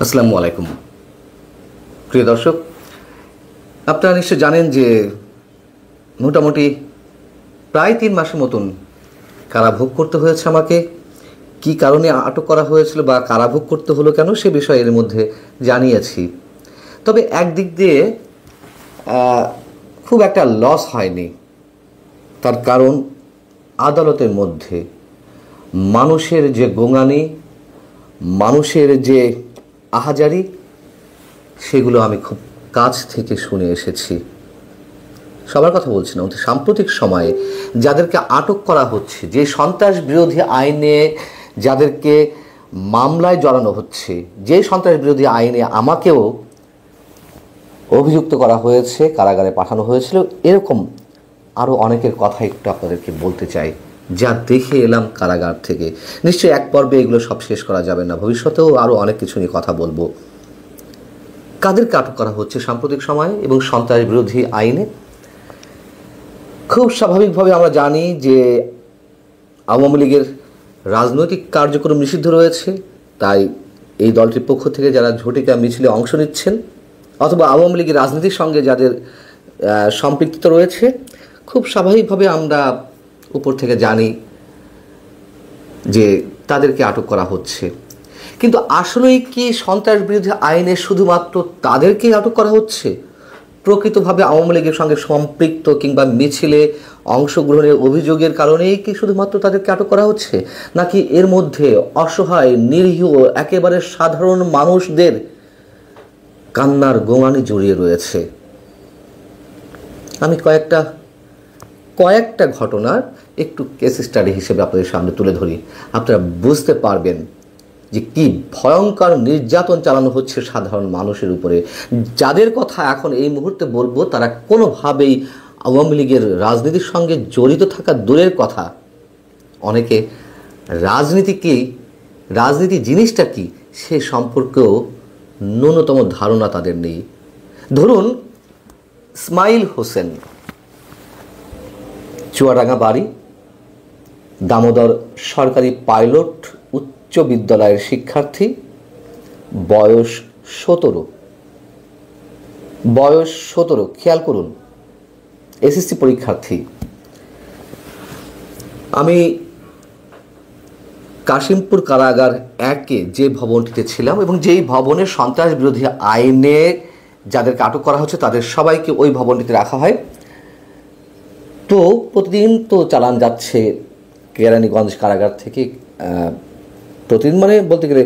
আসসালামু আলাইকুম প্রিয় দর্শক, আপনারা নিশ্চয় জানেন যে মোটামুটি প্রায় 3 মাসের মতন কারাভোগ করতে হয়েছে আমাকে। কি কারণে আটক করা হয়েছিল বা কারাভোগ করতে হলো কেন সে বিষয়ে এর মধ্যে জানিয়েছি। তবে একদিক দিয়ে খুব একটা লস হয়নি, তার কারণ আদালতের মধ্যে মানুষের যে গোঙানি, মানুষের যে আহাজারি, সেগুলো আমি খুব কাছ থেকে শুনে এসেছি। সবার কথা বলছি না, সাম্প্রতিক সময়ে যাদেরকে আটক করা হচ্ছে, যে সন্ত্রাস বিরোধী আইনে যাদেরকে মামলায় জড়ানো হচ্ছে, যে সন্ত্রাস বিরোধী আইনে আমাকেও অভিযুক্ত করা হয়েছে, কারাগারে পাঠানো হয়েছিল, এরকম আরও অনেকের কথা একটু আপনাদেরকে বলতে চাই, যা দেখে এলাম কারাগার থেকে। নিশ্চয়ই এক পর্বে এগুলো সব শেষ করা যাবে না, ভবিষ্যতেও আরও অনেক কিছু নিয়ে কথা বলবো। কাদেরকে আটক করা হচ্ছে সাম্প্রতিক সময়ে এবং সন্ত্রাস বিরোধী আইনে? খুব স্বাভাবিকভাবে আমরা জানি যে আওয়ামী লীগের রাজনৈতিক কার্যক্রম নিষিদ্ধ রয়েছে, তাই এই দলটির পক্ষ থেকে যারা ঝটিকা মিছিলে অংশ নিচ্ছেন অথবা আওয়ামী লীগের রাজনীতির সঙ্গে যাদের সম্পৃক্ত রয়েছে, খুব স্বাভাবিকভাবে আমরা উপর থেকে জানি যে তাদেরকে আটক করা হচ্ছে। কিন্তু আসলেই কি সন্ত্রাস বিরোধী আইনে শুধুমাত্র তাদেরকেই আটক করা হচ্ছে? প্রকৃতভাবে আওয়ামী লীগের সঙ্গে সম্পৃক্ত কিংবা মিছিলে অংশগ্রহণের অভিযোগের কারণেই কি শুধুমাত্র তাদেরকে আটক করা হচ্ছে, নাকি এর মধ্যে অসহায়, নিরীহ, একেবারে সাধারণ মানুষদের কান্নার গোঙানি জড়িয়ে রয়েছে? আমি কয়েকটা ঘটনার একটু কেস স্টাডি হিসেবে আপনাদের সামনে তুলে ধরি। আপনারা বুঝতে পারবেন যে কি ভয়ঙ্কর নির্যাতন চালানো হচ্ছে সাধারণ মানুষের উপরে। যাদের কথা এখন এই মুহূর্তে বলবো, তারা কোনোভাবেই আওয়ামী লীগের রাজনীতির সঙ্গে জড়িত থাকা দূরের কথা, অনেকে রাজনীতি জিনিসটা কি সে সম্পর্কেও ন্যূনতম ধারণা তাদের নেই। ধরুন ইসমাইল হোসেন, চুয়াডাঙ্গা বাড়ি, দামোদর সরকারি পাইলট উচ্চ বিদ্যালয়ের শিক্ষার্থী, বয়স 17, খেয়াল করুন, এসএসসি পরীক্ষার্থী। আমি কাশিমপুর কারাগার 1-এ যে ভবনটিতে ছিলাম এবং যেই ভবনের সন্ত্রাস বিরোধী আইনে যাদেরকে আটক করা হচ্ছে তাদের সবাইকে ওই ভবনটিতে রাখা হয়। তো প্রতিদিন তো চালান যাচ্ছে কেরানীগঞ্জ কারাগার থেকে, প্রতিদিন মানে বলতে গেলে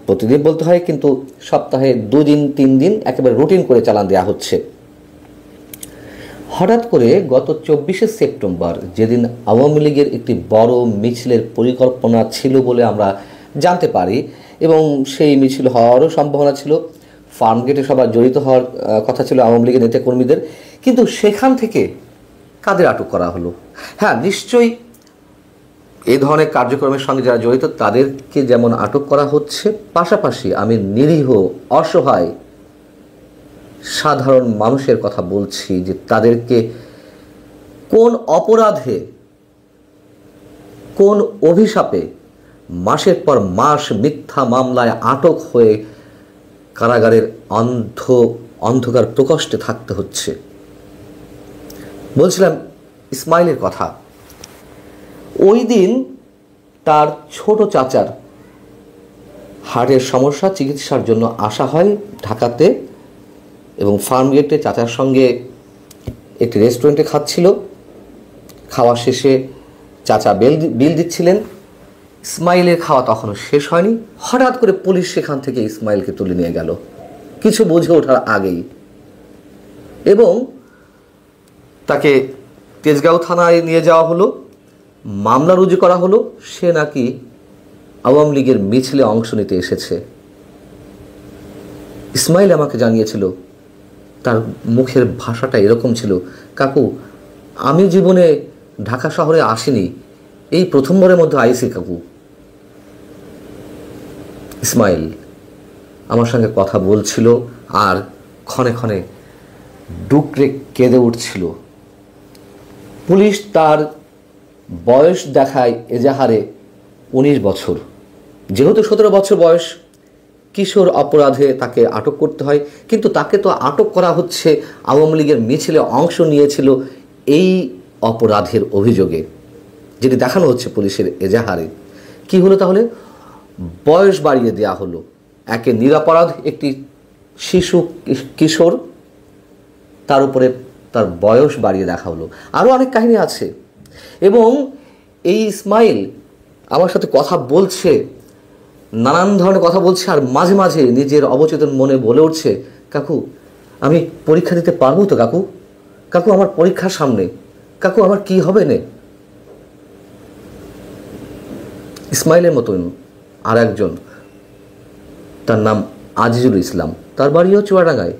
প্রতিদিন বলতে হয়, কিন্তু সপ্তাহে 2 দিন 3 দিন একেবারে রুটিন করে চালান দেওয়া হচ্ছে। হঠাৎ করে গত 24শে সেপ্টেম্বর, যেদিন আওয়ামী লীগের একটি বড় মিছিলের পরিকল্পনা ছিল বলে আমরা জানতে পারি এবং সেই মিছিল হওয়ারও সম্ভাবনা ছিল, ফার্মগেটে সবার জড়িত হওয়ার কথা ছিল আওয়ামী লীগের নেতাকর্মীদের, কিন্তু সেখান থেকে কাদের আটক করা হলো? হ্যাঁ, নিশ্চয়ই এই ধরনের কার্যক্রমের সঙ্গে যারা জড়িত তাদেরকে যেমন আটক করা হচ্ছে, পাশাপাশি আমি নিরীহ, অসহায় সাধারণ মানুষের কথা বলছি যে তাদেরকে কোন অপরাধে, কোন অভিশাপে মাসের পর মাস মিথ্যা মামলায় আটক হয়ে কারাগারের অন্ধকার প্রকোষ্ঠে থাকতে হচ্ছে। বলছিলাম ইসমাইলের কথা। ওই দিন তার ছোট চাচার হার্টের সমস্যা, চিকিৎসার জন্য আসা হয় ঢাকাতে, এবং ফার্মগেটে চাচার সঙ্গে একটি রেস্টুরেন্টে খাচ্ছিল। খাওয়া শেষে চাচা বিল দিচ্ছিলেন। ইসমাইলের খাওয়া তখনও শেষ হয়নি, হঠাৎ করে পুলিশ সেখান থেকে ইসমাইলকে তুলে নিয়ে গেল কিছু বুঝে ওঠার আগেই, এবং তাকে তেজগাঁও থানায় নিয়ে যাওয়া হলো, মামলা রুজু করা হলো। সে নাকি আওয়ামী লীগের মিছিলে অংশ নিতে এসেছে। ইসমাইল আমাকে জানিয়েছিল, তার মুখের ভাষাটা এরকম ছিল, কাকু আমি জীবনে ঢাকা শহরে আসিনি, এই প্রথমবারের মধ্যে আইসি কাকু। ইসমাইল আমার সঙ্গে কথা বলছিল আর ক্ষণে ক্ষণে ডুকরে কেঁদে উঠছিল। পুলিশ তার বয়স দেখায় এজাহারে 19 বছর, যেহেতু 17 বছর বয়স, কিশোর অপরাধে তাকে আটক করতে হয়, কিন্তু তাকে তো আটক করা হচ্ছে আওয়ামী লীগের মিছিলে অংশ নিয়েছিল এই অপরাধের অভিযোগে, যেটি দেখানো হচ্ছে পুলিশের এজাহারে। কি হলো তাহলে? বয়স বাড়িয়ে দেওয়া হলো। একে নিরপরাধ একটি শিশু কিশোর, তার উপরে তার বয়স বাড়িয়ে দেখা হলো। আরও অনেক কাহিনী আছে। এবং এই ইসমাইল আমার সাথে কথা বলছে, নানান ধরনের কথা বলছে, আর মাঝে মাঝে নিজের অবচেতন মনে বলে উঠছে, কাকু আমি পরীক্ষা দিতে পারবো তো কাকু? কাকু আমার পরীক্ষার সামনে, কাকু আমার কি হবে নে? ইসমাইলের মতন আর একজন, তার নাম আজিজুল ইসলাম, তার বাড়িও চুয়াডাঙ্গায়।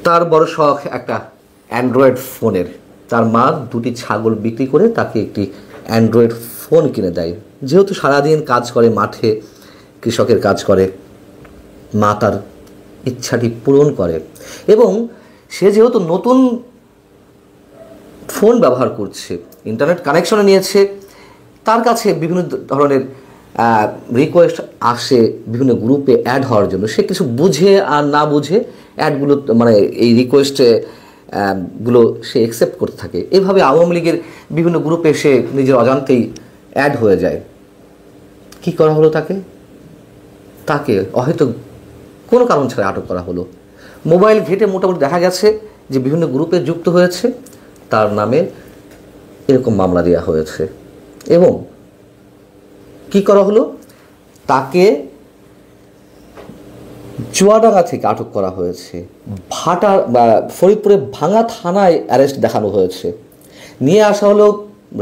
তার বড় শখ একটা অ্যান্ড্রয়েড ফোনের। তার মা দুটি ছাগল বিক্রি করে তাকে একটি অ্যান্ড্রয়েড ফোন কিনে দেয়। যেহেতু সারাদিন কাজ করে, মাঠে কৃষকের কাজ করে, মা তার ইচ্ছাটি পূরণ করে। এবং সে যেহেতু নতুন ফোন ব্যবহার করছে, ইন্টারনেট কানেকশনে নিয়েছে, তার কাছে বিভিন্ন ধরনের রিকোয়েস্ট আসে বিভিন্ন গ্রুপে অ্যাড হওয়ার জন্য। সে কিছু বুঝে আর না বুঝে অ্যাডগুলো, মানে এই রিকোয়েস্টে গুলো সে অ্যাকসেপ্ট করতে থাকে। এভাবে আওয়ামী লীগের বিভিন্ন গ্রুপে সে নিজের অজান্তেই অ্যাড হয়ে যায়। কি করা হলো তাকে? তাকে হয়তো কোনো কারণ ছাড়া আটক করা হলো। মোবাইল ঘেটে মোটামুটি দেখা গেছে যে বিভিন্ন গ্রুপে যুক্ত হয়েছে, তার নামে এরকম মামলা দেওয়া হয়েছে। এবং কি করা হলো? তাকে চুয়াডাঙ্গা থেকে আটক করা হয়েছে, ফরিদপুরে ভাঙা থানায় অ্যারেস্ট দেখানো হয়েছে। নিয়ে আসা হলো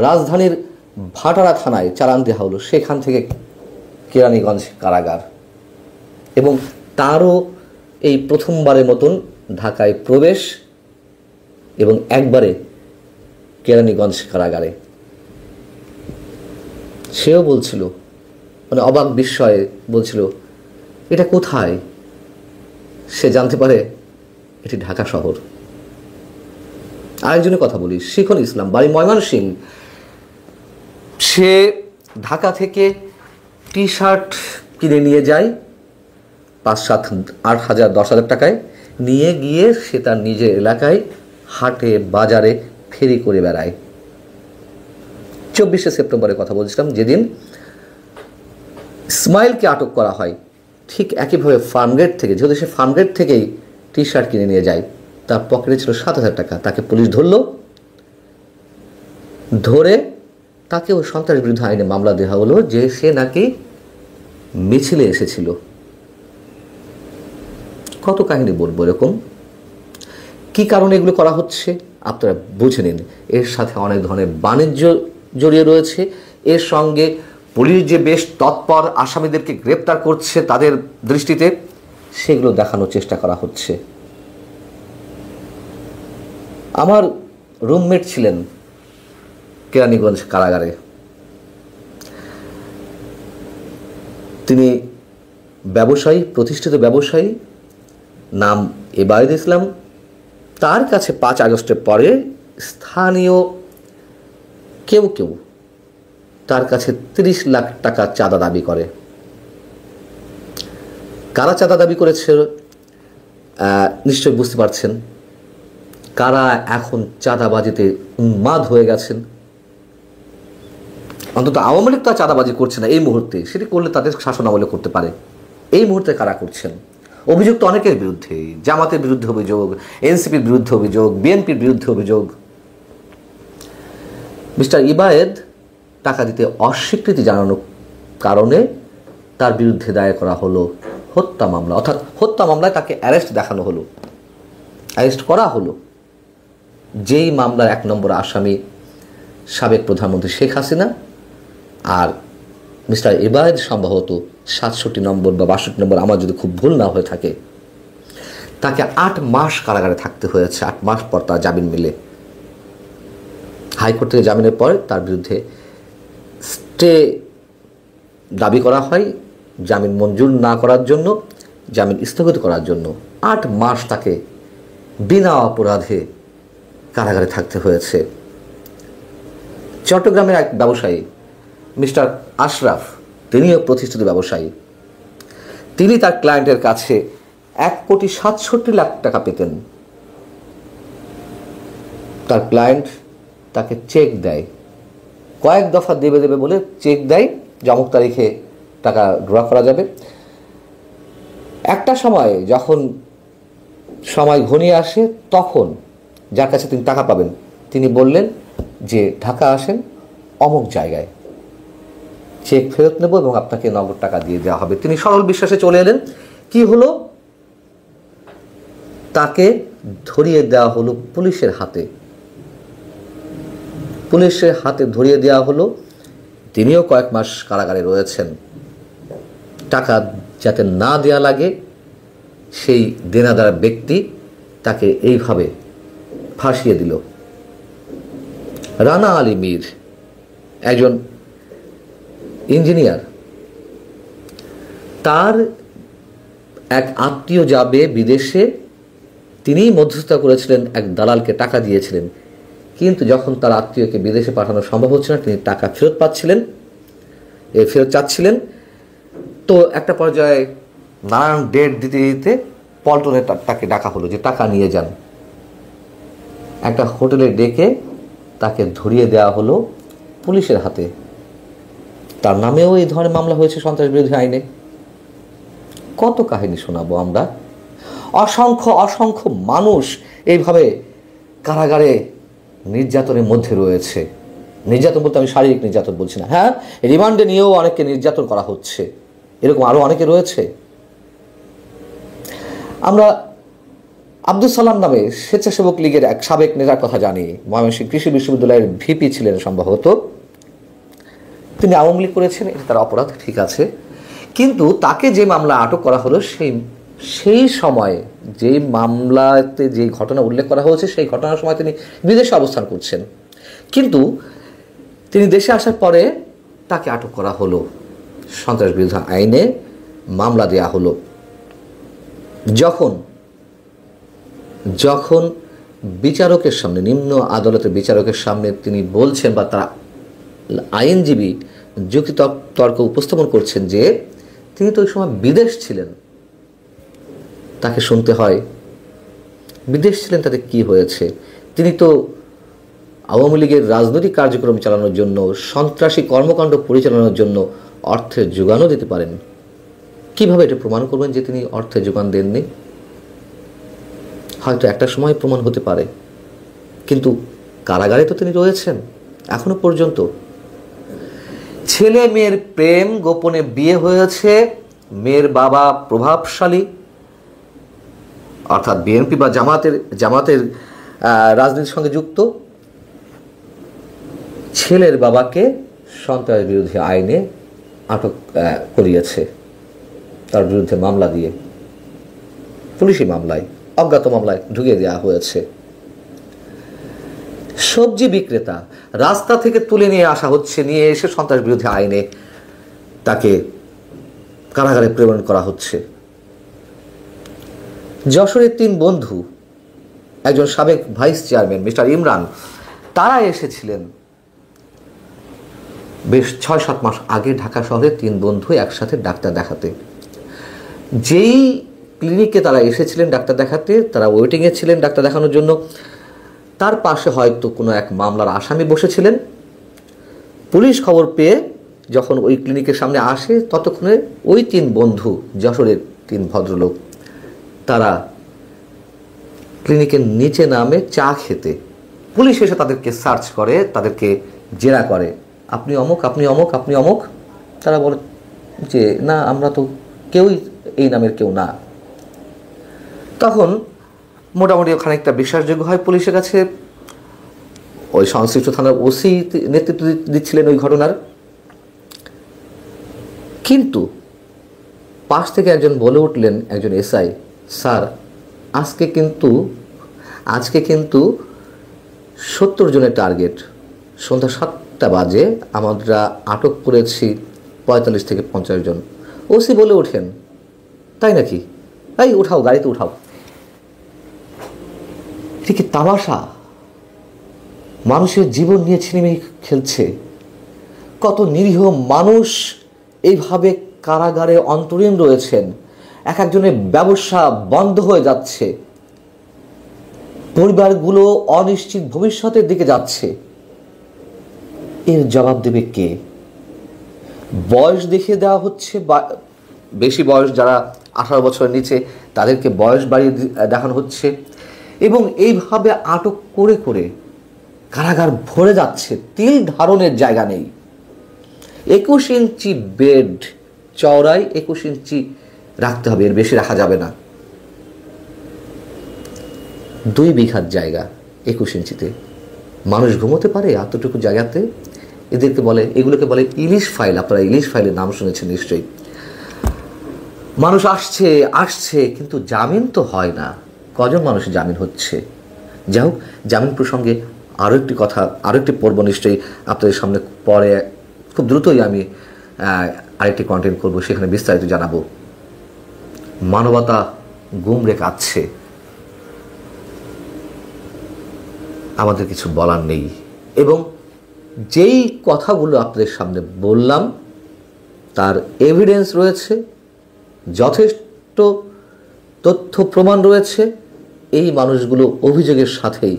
রাজধানীর ভাটারা থানায়, চালান দেওয়া হলো, সেখান থেকে কেরানীগঞ্জ কারাগার। এবং তারও এই প্রথমবারের মতন ঢাকায় প্রবেশ, এবং একবারে কেরানীগঞ্জ কারাগারে। সেও বলছিল, মানে অবাক বিস্ময়ে বলছিল, এটা কোথায়? সে জানতে পারে এটি ঢাকা শহর। আরেকজনের কথা বলি, শিখন ইসলাম, বাড়ি ময়মনসিংহ। সে ঢাকা থেকে টি শার্ট কিনে নিয়ে যায় 5, 7, 8 হাজার 10 হাজার টাকায়, নিয়ে গিয়ে সে তার নিজের এলাকায় হাটে বাজারে ফেরি করে বেড়ায়। 24শে সেপ্টেম্বরের কথা বলছিলাম, যেদিন ইসমাইলকে আটক করা হয়, ঠিক একইভাবে ফার্মগেট থেকে, যেহেতু সে ফার্মগেট থেকেই টি শার্ট কিনে নিয়ে যায়, তার পকেটে ছিল 7,000 টাকা। তাকে পুলিশ ধরে তাকেও সন্ত্রাস বিরুদ্ধে আইনে মামলা দেওয়া হলো যে সে নাকি মিছিলে এসেছিল। কত কাহিনী বলবো এরকম। কি কারণে এগুলো করা হচ্ছে আপনারা বুঝে নিন। এর সাথে অনেক ধরনের বাণিজ্য জড়িয়ে রয়েছে। এর সঙ্গে পুলিশ যে বেশ তৎপর আসামিদেরকে গ্রেপ্তার করছে তাদের দৃষ্টিতে, সেগুলো দেখানোর চেষ্টা করা হচ্ছে। আমার রুমমেট ছিলেন কেরানীগঞ্জ কারাগারে। তিনি ব্যবসায়ী, প্রতিষ্ঠিত ব্যবসায়ী, নাম এবায়েদ ইসলাম। তার কাছে 5 আগস্টের পরে স্থানীয় কেউ তার কাছে 30 লাখ টাকা চাঁদা দাবি করে। কারা চাঁদা দাবি করেছে নিশ্চয়ই বুঝতে পারছেন। কারা এখন চাঁদাবাজিতে উন্মাদ হয়ে গেছেন। অন্তত আওয়ামী লীগ তো চাঁদাবাজি করছে না এই মুহূর্তে, সেটি করলে তাদের শাসন আমলে করতে পারে। এই মুহূর্তে কারা করছেন? অভিযোগ তো অনেকের বিরুদ্ধে, জামাতের বিরুদ্ধে অভিযোগ, এনসিপির বিরুদ্ধে অভিযোগ, বিএনপির বিরুদ্ধে অভিযোগ। মিস্টার ইবায়েদ টাকা দিতে অস্বীকৃতি জানানোর কারণে তার বিরুদ্ধে দায়ের করা হলো হত্যা মামলা। অর্থাৎ হত্যা মামলায় তাকে অ্যারেস্ট করা হলো। যেই মামলার 1 নম্বর আসামি সাবেক প্রধানমন্ত্রী শেখ হাসিনা, আর মিস্টার ইবায়েদ সম্ভবত 67 নম্বর বা 62 নম্বর, আমার যদি খুব ভুল না হয়ে থাকে। তাকে 8 মাস কারাগারে থাকতে হয়েছে। 8 মাস পর তার জামিন মিলে। হাইকোর্ট থেকে জামিনের পর তার বিরুদ্ধে স্টে দাবি করা হয় জামিন মঞ্জুর না করার জন্য, জামিন স্থগিত করার জন্য। 8 মাস তাকে বিনা অপরাধে কারাগারে থাকতে হয়েছে। চট্টগ্রামের এক ব্যবসায়ী মিস্টার আশরাফ, তিনিও প্রতিষ্ঠিত ব্যবসায়ী, তিনি তার ক্লায়েন্টের কাছে 1,67,00,000 টাকা পেতেন। তার ক্লায়েন্ট তাকে চেক দেয়, কয়েক দফা দেবে দেবে বলে চেক দেয় যে অমুক তারিখে টাকা ড্র করা যাবে। একটা সময় যখন সময় ঘনিয়ে আসে, তখন যার কাছে তিনি টাকা পাবেন তিনি বললেন যে ঢাকা আসেন, অমুক জায়গায় চেক ফেরত নেব এবং আপনাকে নগদ টাকা দিয়ে দেওয়া হবে। তিনি সরল বিশ্বাসে চলে এলেন। কি হলো? তাকে ধরিয়ে দেওয়া হলো পুলিশের হাতে। পুলিশের হাতে ধরিয়ে দেওয়া হলো। তিনিও কয়েক মাস কারাগারে রয়েছেন। টাকা যাতে না দেয়া লাগে, সেই দেনাদার ব্যক্তি তাকে এইভাবে ফাঁসিয়ে দিল। রানা আলী মীর একজন ইঞ্জিনিয়ার, তার এক আত্মীয় যাবে বিদেশে, তিনিই মধ্যস্থতা করেছিলেন, এক দালালকে টাকা দিয়েছিলেন। কিন্তু যখন তার আত্মীয়কে বিদেশে পাঠানো সম্ভব হচ্ছে না, তিনি টাকা ফেরত ফেরত চাচ্ছিলেন। তো একটা পর্যায়ে নানান ডেট দিতে দিতে পল্টনে তাকে ডাকা হলো যে টাকা নিয়ে যান। একটা হোটেলে ডেকে তাকে ধরিয়ে দেওয়া হলো পুলিশের হাতে। তার নামেও এই ধরনের মামলা হয়েছে সন্ত্রাস বিরোধী আইনে। কত কাহিনী শোনাবো আমরা। অসংখ্য অসংখ্য মানুষ এইভাবে কারাগারে নির্যাতনের মধ্যে রয়েছে। নির্যাতন বলতে আমি শারীরিক নির্যাতন বলছি না, হ্যাঁ, রিমান্ডে নিয়েও অনেককে নির্যাতন করা হচ্ছে, এরকম আরও অনেকে রয়েছে। আমরা আব্দুল সালাম নামে স্বেচ্ছাসেবক লীগের এক সাবেক নেতার কথা জানি। ময়মনসিংহ কৃষি বিশ্ববিদ্যালয়ের ভিপি ছিলেন সম্ভবত। তিনি আওয়ামী লীগ করেছেন, এটা তার অপরাধ, ঠিক আছে। কিন্তু তাকে যে মামলা আটক করা হলো, সেই সময়ে যেই মামলাতে যে ঘটনা উল্লেখ করা হয়েছে, সেই ঘটনার সময় তিনি বিদেশে অবস্থান করছেন। কিন্তু তিনি দেশে আসার পরে তাকে আটক করা হলো, সন্ত্রাস বিরোধী আইনে মামলা দেয়া হলো। যখন বিচারকের সামনে, নিম্ন আদালতের বিচারকের সামনে তিনি বলছেন, বা তারা আইনজীবী যুক্তি তর্ক উপস্থাপন করছেন যে তিনি তো ওই সময় বিদেশ ছিলেন, তাকে শুনতে হয় বিদেশ ছিলেন, তাতে কি হয়েছে? তিনি তো আওয়ামী লীগের রাজনৈতিক কার্যক্রম চালানোর জন্য, সন্ত্রাসী কর্মকাণ্ড পরিচালনার জন্য অর্থের যোগানও দিতে পারেন। কিভাবে এটা প্রমাণ করবেন যে তিনি অর্থের যোগান দেননি? হয়তো একটা সময় প্রমাণ হতে পারে, কিন্তু কারাগারে তো তিনি রয়েছেন এখনো পর্যন্ত। ছেলে মেয়ের প্রেম গোপনে বিয়ে হয়েছে, মেয়ের বাবা প্রভাবশালী, অর্থাৎ বিএনপি বা জামাতের রাজনীতির সঙ্গে যুক্ত। ছেলের বাবাকে সন্ত্রাস বিরোধী আইনে আটক করিয়েছে, তার বিরুদ্ধে মামলা দিয়ে, পুলিশি মামলায়, অজ্ঞাত মামলায় ঢুকিয়ে দেওয়া হয়েছে। সবজি বিক্রেতা রাস্তা থেকে তুলে নিয়ে আসা হচ্ছে, নিয়ে এসে সন্ত্রাস বিরোধী আইনে তাকে কারাগারে প্রেরণ করা হচ্ছে। যশোরের 3 বন্ধু, একজন সাবেক ভাইস চেয়ারম্যান মিস্টার ইমরান, তারা এসেছিলেন বেশ 6-7 মাস আগে ঢাকা শহরে 3 বন্ধু একসাথে ডাক্তার দেখাতে। যেই ক্লিনিকে তারা এসেছিলেন ডাক্তার দেখাতে, তারা ওয়েটিংয়ে ছিলেন ডাক্তার দেখানোর জন্য, তার পাশে হয়তো কোনো এক মামলার আসামি বসেছিলেন। পুলিশ খবর পেয়ে যখন ওই ক্লিনিকের সামনে আসে, ততক্ষণে ওই 3 বন্ধু, যশোরের 3 ভদ্রলোক, তারা ক্লিনিকের নিচে নামে চা খেতে। পুলিশ এসে তাদেরকে সার্চ করে, তাদেরকে জেরা করে, আপনি অমুক, আপনি অমুক, আপনি অমুক। তারা বলে যে না, আমরা তো কেউই এই নামের কেউ না। তখন মোটামুটি খানিকটা বিশ্বাসযোগ্য হয় পুলিশের কাছে। ওই সংশ্লিষ্ট থানার ওসি নেতৃত্ব দিচ্ছিলেন ওই ঘটনার। কিন্তু পাশ থেকে একজন বলে উঠলেন, একজন এসআই, স্যার, আজকে কিন্তু 70 জনের টার্গেট, সন্ধ্যা 7টা বাজে আমরা আটক করেছি 45 থেকে 50 জন। ওসি বলে ওঠেন, তাই নাকি? এই উঠাও, গাড়িতে উঠাও। এটা কি তামাশা? মানুষের জীবন নিয়ে ছিনিমিনি খেলছে। কত নিরীহ মানুষ এইভাবে কারাগারে অন্তরীণ রয়েছেন। এক একজনের ব্যবসা বন্ধ হয়ে যাচ্ছে, পরিবারগুলো অনিশ্চিত ভবিষ্যতের দিকে যাচ্ছে। এর জবাব দেবে কে? বয়স দেখিয়ে দেওয়া হচ্ছে, বেশি বয়স যারা 18 বছরের নিচে তাদেরকে বয়স বাড়িয়ে দেখানো হচ্ছে, এবং এইভাবে আটক করে করে কারাগার ভরে যাচ্ছে, তিল ধারণের জায়গা নেই। 21 ইঞ্চি বেড চওড়াই 21 ইঞ্চি রাখতে হবে, এর বেশি রাখা যাবে না। 2 বিঘার জায়গা 21 ইঞ্চিতে মানুষ ঘুমোতে পারে এতটুকু জায়গাতে? এগুলোকে বলে ইলিশ ফাইল। আপনারা ইলিশ ফাইলের নাম শুনেছেন নিশ্চয়ই। মানুষ আসছে কিন্তু জামিন তো হয় না। কজন মানুষের জামিন হচ্ছে? যাই হোক, জামিন প্রসঙ্গে আরও একটি পর্ব নিশ্চয়ই আপনাদের সামনে পরে খুব দ্রুতই আমি আরেকটি কন্টেন্ট করব, সেখানে বিস্তারিত জানাবো। মানবতা গুমরে কাটছে, আমাদের কিছু বলার নেই। এবং যেই কথাগুলো আপনাদের সামনে বললাম তার এভিডেন্স রয়েছে, যথেষ্ট তথ্য প্রমাণ রয়েছে। এই মানুষগুলো অভিযোগের সাথেই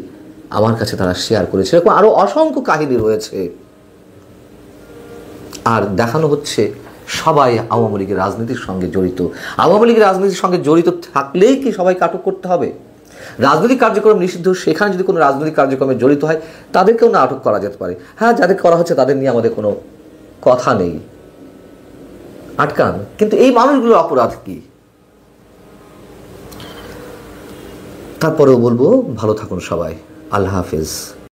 আমার কাছে তারা শেয়ার করেছে। এরকম আরও অসংখ্য কাহিনী রয়েছে। আর দেখানো হচ্ছে সবাই আওয়ামী লীগের রাজনীতির সঙ্গে জড়িত। আওয়ামী লীগের রাজনীতির সঙ্গে জড়িত থাকলেই কি সবাইকে আটক করতে হবে? রাজনৈতিক কার্যক্রম নিষিদ্ধ, সেখানে যদি কোনো রাজনৈতিক কার্যক্রমে জড়িত হয় তাদেরকেও না আটক করা যেতে পারে? হ্যাঁ, যাদের করা হচ্ছে তাদের নিয়ে আমাদের কোনো কথা নেই, আটকান। কিন্তু এই মানুষগুলোর অপরাধ কি? তারপরেও বলবো, ভালো থাকুন সবাই। আল্লাহ হাফেজ।